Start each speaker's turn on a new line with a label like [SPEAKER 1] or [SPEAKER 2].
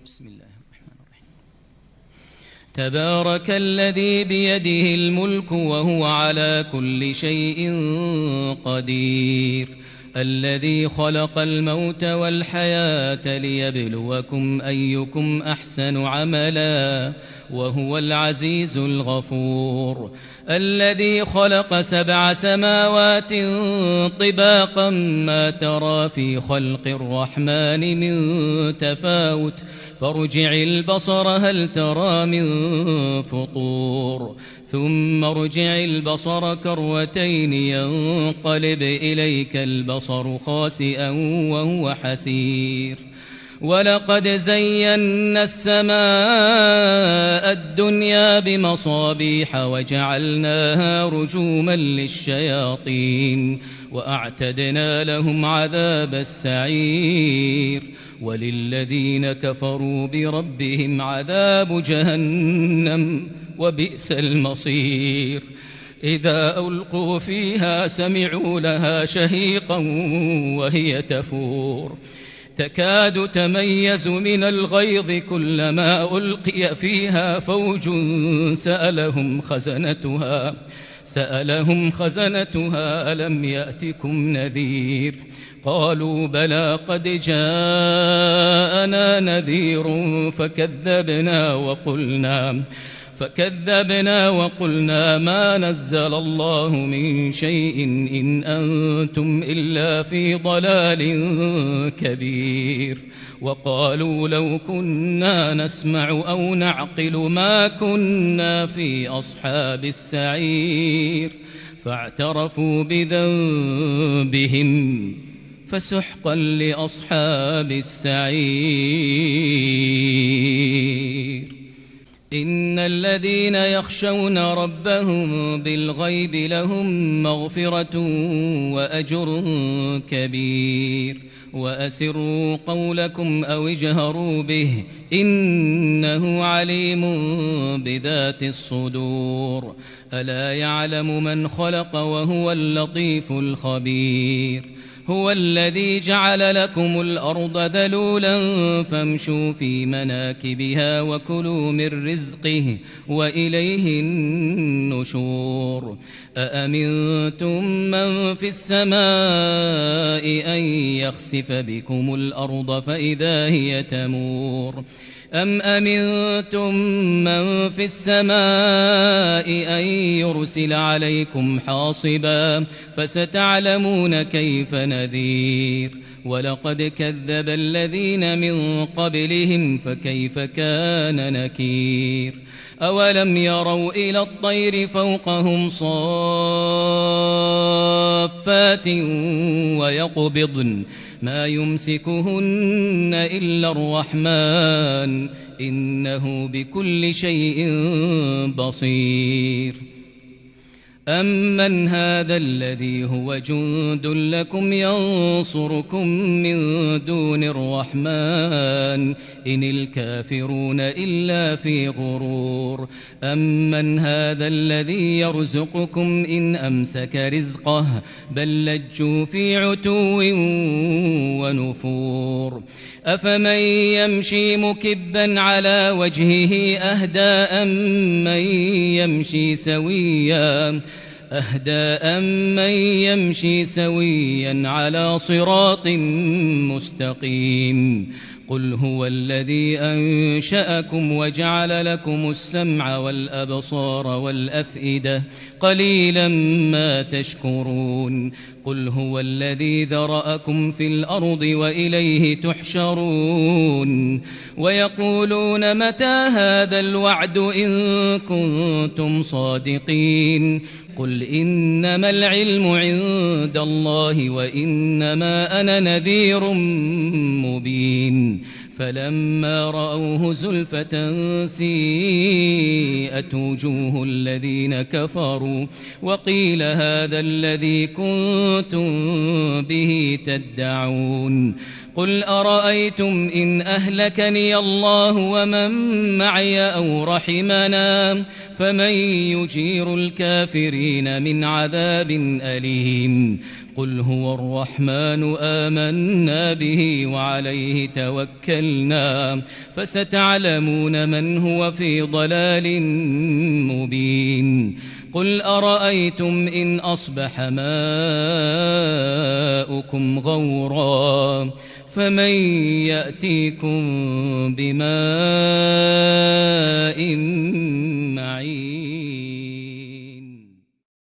[SPEAKER 1] بسم الله الرحمن الرحيم. تبارك الذي بيده الملك وهو على كل شيء قدير، الذي خلق الموت والحياة ليبلوكم أيكم أحسن عملا وهو العزيز الغفور، الذي خلق 7 سماوات طباقا ما ترى في خلق الرحمن من تفاوت فارجع البصر هل ترى من فطور ثم ارجع البصر كرتين ينقلب إليك البصر خاسئا وهو حسير، ولقد زينا السماء الدنيا بمصابيح وجعلناها رجوما للشياطين وأعتدنا لهم عذاب السعير، وللذين كفروا بربهم عذاب جهنم وبئس المصير. إذا ألقوا فيها سمعوا لها شهيقا وهي تفور تكاد تميز من الغيظ كلما ألقي فيها فوج سألهم خزنتها ألم يأتكم نذير قالوا بلى قد جاءنا نذير فكذبنا وقلنا ما نزل الله من شيء إن أنتم إلا في ضلال كبير، وقالوا لو كنا نسمع أو نعقل ما كنا في أصحاب السعير، فاعترفوا بذنبهم فسحقا لأصحاب السعير. إن الذين يخشون ربهم بالغيب لهم مغفرة وأجر كبير، وأسروا قولكم أو اجهروا به إنه عليم بذات الصدور، ألا يعلم من خلق وهو اللطيف الخبير. هو الذي جعل لكم الأرض ذلولا فامشوا في مناكبها وكلوا من رزقه وإليه النشور. أأمنتم من في السماء أن يخسف بكم الأرض فإذا هي تمور، أم أمنتم من في السماء أن يرسل عليكم حاصبا فستعلمون كيف نذير. ولقد كذب الذين من قبلهم فكيف كان نكير. أولم يروا إلى الطير فوقهم صافات ويقبضن ما يمسكهن إلا الرحمن إنه بكل شيء بصير. أمن هذا الذي هو جند لكم ينصركم من دون الرحمن إن الكافرون إلا في غرور. أمن هذا الذي يرزقكم إن أمسك رزقه بل لجوا في عتو ونفور. أفمن يمشي مكبا على وجهه أهدى أمن يمشي سويا على صراط مستقيم. قل هو الذي أنشأكم وجعل لكم السمع والأبصار والأفئدة قليلا ما تشكرون. قل هو الذي ذرأكم في الأرض وإليه تحشرون. ويقولون متى هذا الوعد إن كنتم صادقين. قل إنما العلم عند الله وإنما أنا نذير مبين. فلما رأوه زلفة سيئت وجوه الذين كفروا وقيل هذا الذي كنتم به تدعون. قل أرأيتم إن أهلكني الله ومن معي أو رحمنا فمن يجير الكافرين من عذاب أليم. قل هو الرحمن آمنا به وعليه توكلنا فستعلمون من هو في ضلال مبين قل أرأيتم إن أصبح ماؤكم غورا فمن يأتيكم بماء